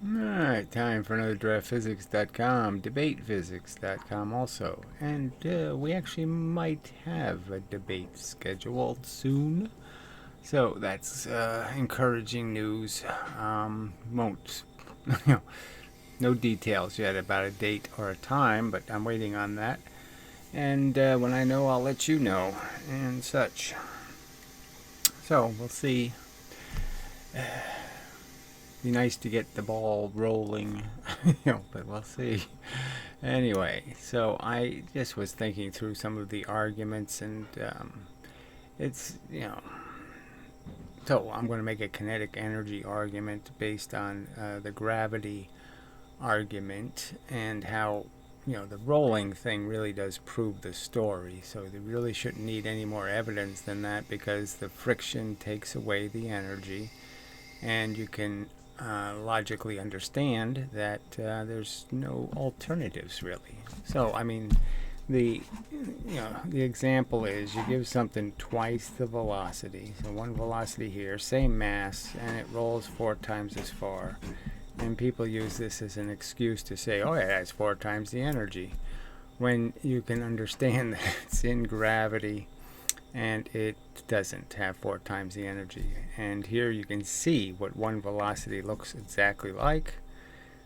Alright, time for another draftphysics.com, debatephysics.com also. And we actually might have a debate scheduled soon. So that's encouraging news. Won't, you know, no details yet about a date or a time, but I'm waiting on that. And when I know, I'll let you know and such. So we'll see. Be nice to get the ball rolling, but we'll see. Anyway, so I just was thinking through some of the arguments, and it's, so I'm going to make a kinetic energy argument based on the gravity argument and how, the rolling thing really does prove the story. So they really shouldn't need any more evidence than that because the friction takes away the energy, and you can logically understand that there's no alternatives really. So I mean, the the example is you give something twice the velocity, so one velocity here, same mass, and it rolls 4 times as far. And people use this as an excuse to say, oh, it has 4 times the energy, when you can understand that it's in gravity and it doesn't have 4 times the energy. And here you can see what one velocity looks exactly like.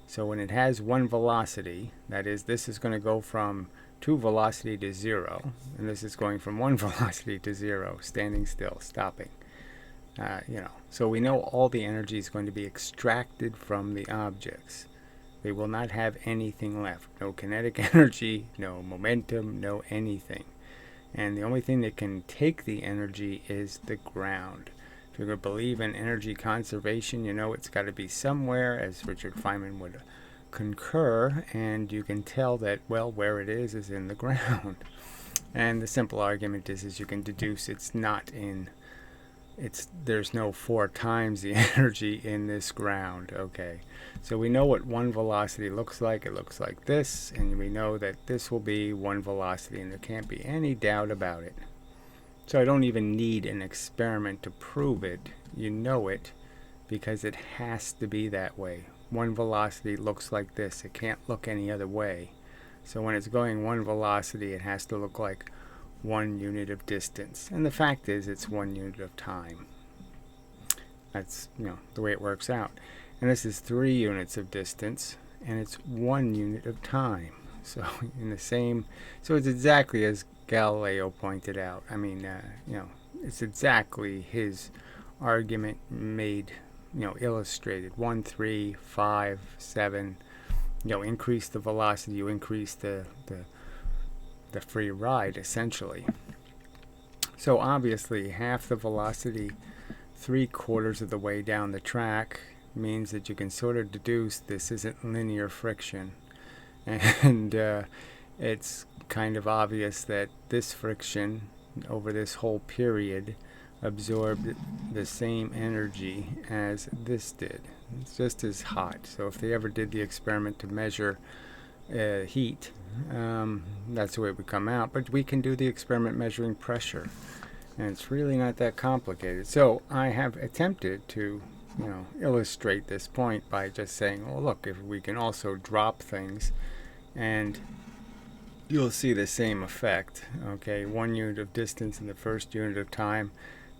So when it has one velocity, that is, this is going to go from 2 velocity to 0, and this is going from 1 velocity to 0, standing still, stopping. So we know all the energy is going to be extracted from the objects. They will not have anything left. No kinetic energy, no momentum, no anything. And the only thing that can take the energy is the ground. If you're going to believe in energy conservation, it's got to be somewhere, as Richard Feynman would concur, and you can tell that, well, where it is in the ground. And the simple argument is you can deduce there's no 4 times the energy in this ground. Okay, so we know what one velocity looks like. It looks like this, and we know that this will be one velocity, and there can't be any doubt about it. So I don't even need an experiment to prove it. You know it because it has to be that way. One velocity looks like this. It can't look any other way. So when it's going one velocity, it has to look like 1 unit of distance. And the fact is, it's 1 unit of time. That's, the way it works out. And this is 3 units of distance, and it's 1 unit of time. So so it's exactly as Galileo pointed out. I mean, it's exactly his argument made, illustrated. 1, 3, 5, 7. Increase the velocity, you increase the free ride, essentially. So obviously, half the velocity 3/4 of the way down the track means that you can sort of deduce this isn't linear friction. And it's kind of obvious that this friction over this whole period absorbed the same energy as this did. It's just as hot. So if they ever did the experiment to measure heat, that's the way it would come out. But we can do the experiment measuring pressure, and it's really not that complicated. So I have attempted to illustrate this point by just saying, oh, look, if we can also drop things, and you'll see the same effect. Okay, 1 unit of distance in the first unit of time,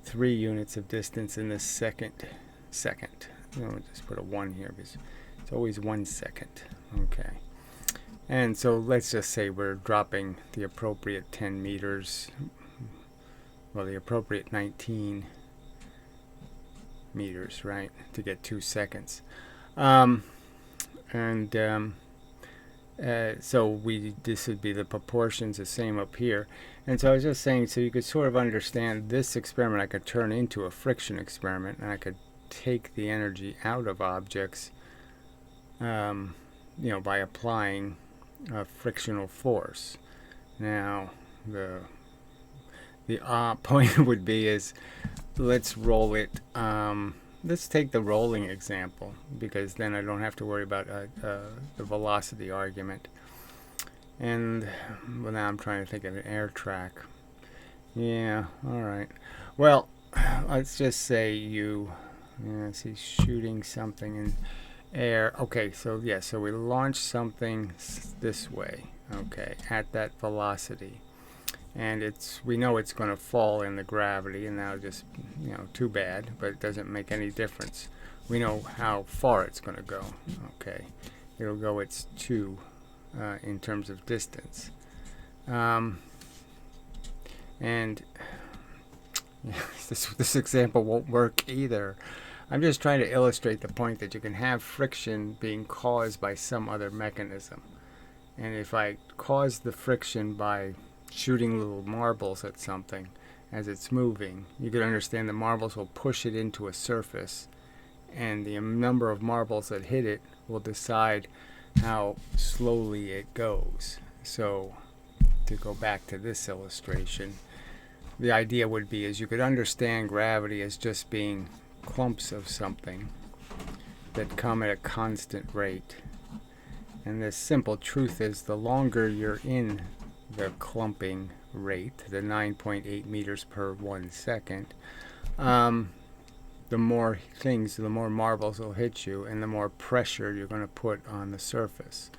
3 units of distance in the second. Just put a 1 here because it's always 1 second. Okay. And so let's just say we're dropping the appropriate 10 meters, well, the appropriate 19 meters, right, to get 2 seconds. So this would be the proportions, the same up here. And so I was just saying, so you could sort of understand this experiment I could turn into a friction experiment, and I could take the energy out of objects, by applying a frictional force. Now, the point would be is, let's roll it. Let's take the rolling example, because then I don't have to worry about the velocity argument. And well, now I'm trying to think of an air track. Yeah, all right. Well, let's just say he's shooting something, air. Okay, so yeah, so we launch something this way, okay, at that velocity. And we know it's going to fall in the gravity, and now just, too bad, but it doesn't make any difference. We know how far it's going to go, okay. It'll go its 2 in terms of distance. And this example won't work either. I'm just trying to illustrate the point that you can have friction being caused by some other mechanism. And if I cause the friction by shooting little marbles at something as it's moving, you can understand the marbles will push it into a surface, and the number of marbles that hit it will decide how slowly it goes. So to go back to this illustration, the idea would be is you could understand gravity as just being clumps of something that come at a constant rate. And the simple truth is the longer you're in the clumping rate, the 9.8 meters per 1 second, the more marbles will hit you, and the more pressure you're going to put on the surface.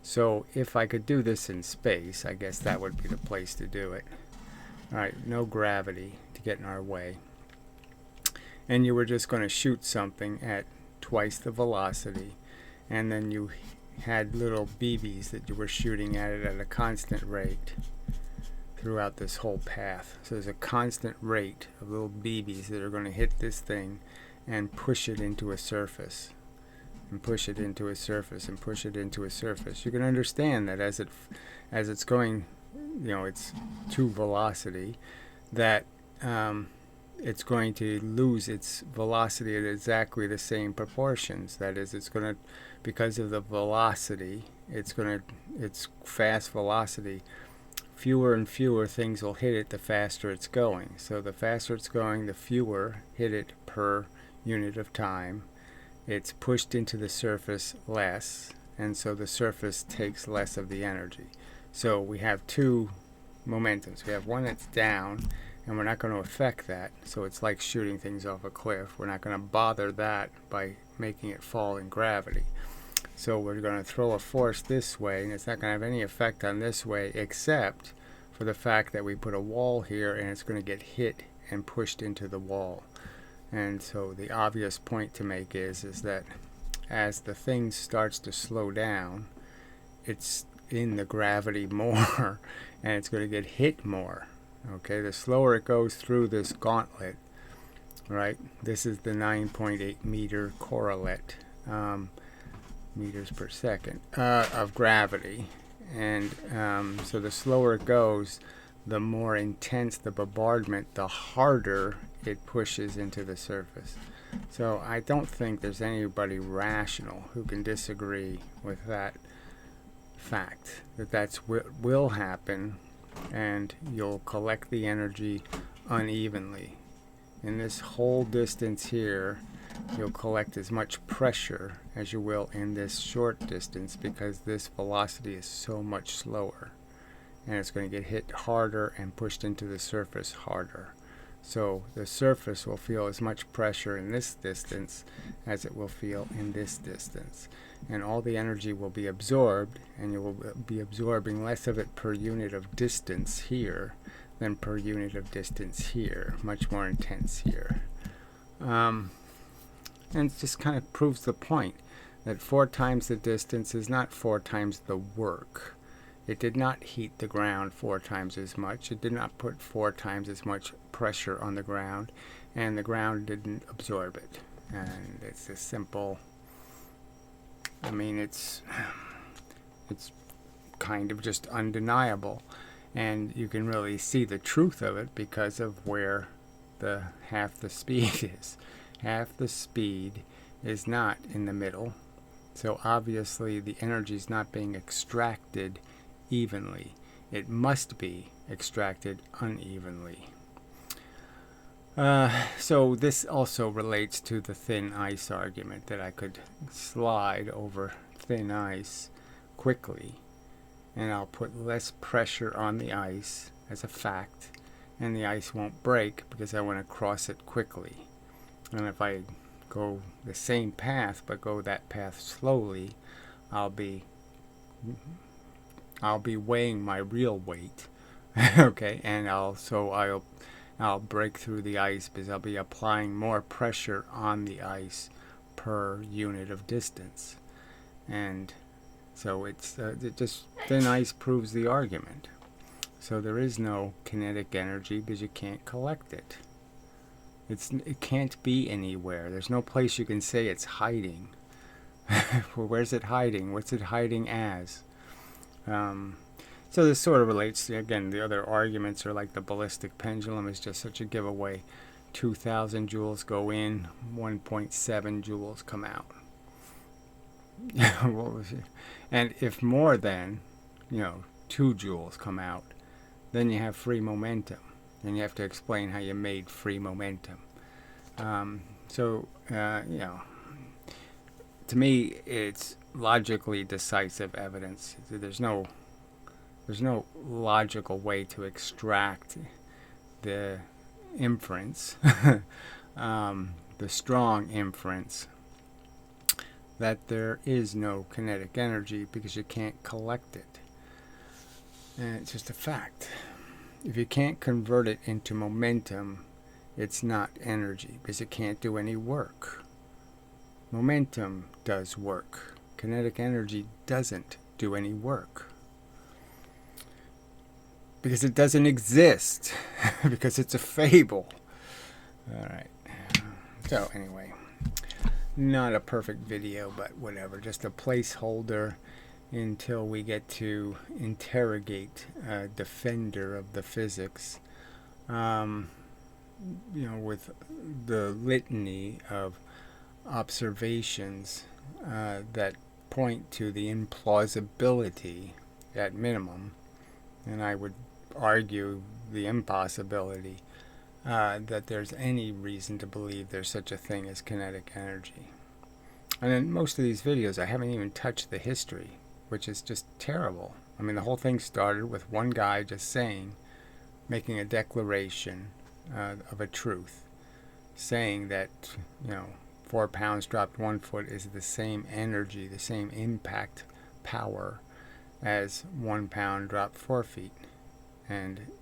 So if I could do this in space, I guess that would be the place to do it. Alright, no gravity to get in our way. And you were just going to shoot something at twice the velocity, and then you had little BBs that you were shooting at it at a constant rate throughout this whole path. So there's a constant rate of little BBs that are going to hit this thing and push it into a surface, and push it into a surface, and push it into a surface. You can understand that as it's going, it's to velocity, that it's going to lose its velocity at exactly the same proportions. That is, it's going to, because of the velocity, its fast velocity, fewer and fewer things will hit it the faster it's going. So the faster it's going, the fewer hit it per unit of time. It's pushed into the surface less, and so the surface takes less of the energy. So we have 2 momentums. We have one that's down, and we're not going to affect that. So it's like shooting things off a cliff. We're not going to bother that by making it fall in gravity. So we're going to throw a force this way, and it's not going to have any effect on this way, except for the fact that we put a wall here, and it's going to get hit and pushed into the wall. And so the obvious point to make is that as the thing starts to slow down, it's in the gravity more, and it's going to get hit more. Okay, the slower it goes through this gauntlet, right? This is the 9.8 meter correlate, meters per second, of gravity. And so the slower it goes, the more intense the bombardment, the harder it pushes into the surface. So I don't think there's anybody rational who can disagree with that fact, that that's what will happen, and you'll collect the energy unevenly. In this whole distance here, you'll collect as much pressure as you will in this short distance, because this velocity is so much slower, and it's going to get hit harder and pushed into the surface harder. So the surface will feel as much pressure in this distance as it will feel in this distance, and all the energy will be absorbed, and you will be absorbing less of it per unit of distance here than per unit of distance here, much more intense here. And it just kind of proves the point that 4 times the distance is not 4 times the work. It did not heat the ground 4 times as much. It did not put 4 times as much pressure on the ground, and the ground didn't absorb it. And it's a simple, it's kind of just undeniable. And you can really see the truth of it because of where the half the speed is. Half the speed is not in the middle. So obviously the energy is not being extracted evenly. It must be extracted unevenly. So this also relates to the thin ice argument, that I could slide over thin ice quickly, and I'll put less pressure on the ice as a fact, and the ice won't break because I want to cross it quickly. And if I go the same path but go that path slowly, I'll be weighing my real weight. Okay, and I'll break through the ice because I'll be applying more pressure on the ice per unit of distance. And so it's just thin ice proves the argument. So there is no kinetic energy because you can't collect it. It can't be anywhere. There's no place you can say it's hiding. Well, where's it hiding? What's it hiding as? So this sort of relates to, again, the other arguments are like the ballistic pendulum is just such a giveaway. 2,000 joules go in, 1.7 joules come out. What was it? And if more than, 2 joules come out, then you have free momentum. And you have to explain how you made free momentum. To me, it's logically decisive evidence. There's no logical way to extract the inference, the strong inference, that there is no kinetic energy because you can't collect it. And it's just a fact. If you can't convert it into momentum, it's not energy because it can't do any work. Momentum does work. Kinetic energy doesn't do any work. Because it doesn't exist. Because it's a fable. Alright. So anyway, not a perfect video, but whatever. Just a placeholder until we get to interrogate a defender of the physics. With the litany of observations that point to the implausibility at minimum, and I would argue the impossibility that there's any reason to believe there's such a thing as kinetic energy. And in most of these videos I haven't even touched the history, which is just terrible. I mean, the whole thing started with one guy just making a declaration of a truth, saying that 4 pounds dropped 1 foot is the same energy, the same impact power as 1 pound dropped 4 feet, and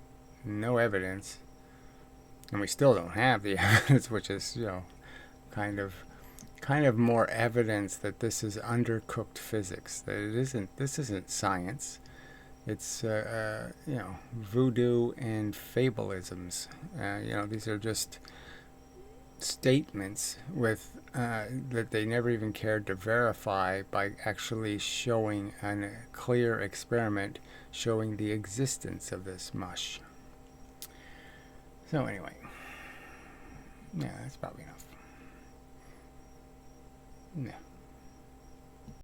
no evidence, and we still don't have the evidence, which is kind of more evidence that this is undercooked physics, that this isn't science. It's voodoo and fabulisms. These are just statements with that they never even cared to verify by actually showing a clear experiment showing the existence of this mush. So anyway, yeah, that's probably enough. Yeah.